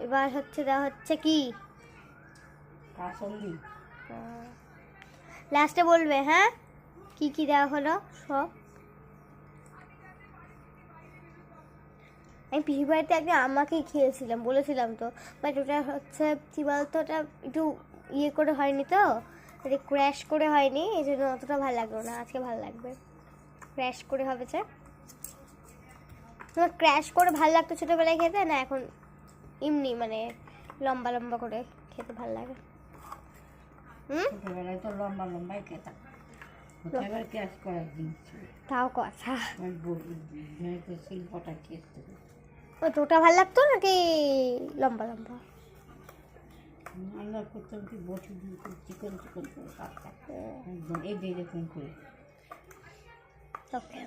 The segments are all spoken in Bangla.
এবার হচ্ছে দেওয়া হচ্ছে কি কাসন্দি। লাস্টে বলবে হ্যাঁ কি কি দেওয়া হলো সব। আমি পিসির বাড়িতে একদিন আমাকেই খেয়েছিলাম, বলেছিলাম তো, বাট ওটা হচ্ছে কী বলতো, ওটা একটু ইয়ে করে হয়নি তো, ক্র্যাশ করে হয়নি, এই জন্য অতটা ভালো লাগলো না। আজকে ভালো লাগবে, ক্র্যাশ করে হবে। যে তোমার ক্র্যাশ করে ভালো লাগতো ছোটোবেলায় খেতে, না এখন এমনি মানে লম্বা লম্বা করে খেতে ভালো লাগে? ছোটবেলায় তো লম্বা লম্বাই খেতাম, এবার ক্যাশ করার জিনিস ছিল। তাও কথা, শিল্পটা খেতে ওটা ভালো লাগতো নাকি লম্বা লম্বা? আমরা করতাম কি বসে চিকন চিকন করে কাটতাম একদম এই যেরকম করে। ওকে,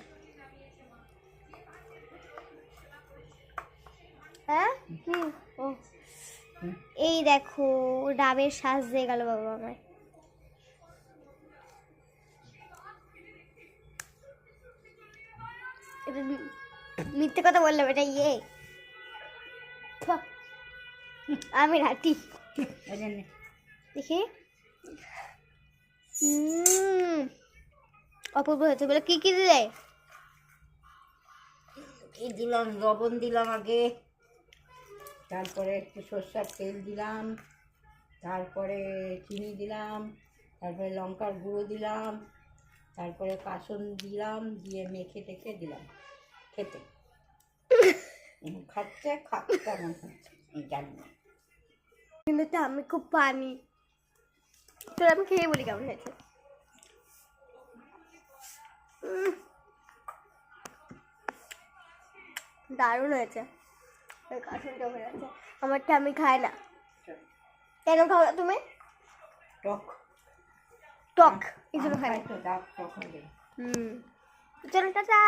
হ্যাঁ ও এই দেখো ডাবের শ্বাস দিয়ে গেল বাবা আমার। এটা মিথ্যে কথা বললাম, এটা ইয়ে আমি রাটি দেখি। অপূর্ব হয়েছে বলে কি কি দিলে? এই দিলাম লবণ দিলাম আগে, তারপরে একটু সরষের তেল দিলাম, তারপরে চিনি দিলাম, তারপরে লঙ্কার গুঁড়ো দিলাম, তারপরে কাসন দিলাম, দিয়ে মেখে টেখে দিলাম খেতে। খাচ্ছে খাচ্ছে কেমন হচ্ছে জানি না, কিন্তু তো আমি খুব পানি, তো আমি খেয়ে বলি কেমন হয়েছে। দারুণ হয়েছে, কাসনটা হয়ে আছে। আমারটা আমি খাই না। কেন খাও না তুমি? টক টক এই জন্য খাই না। তো টক টক হবে। চলো টাটা।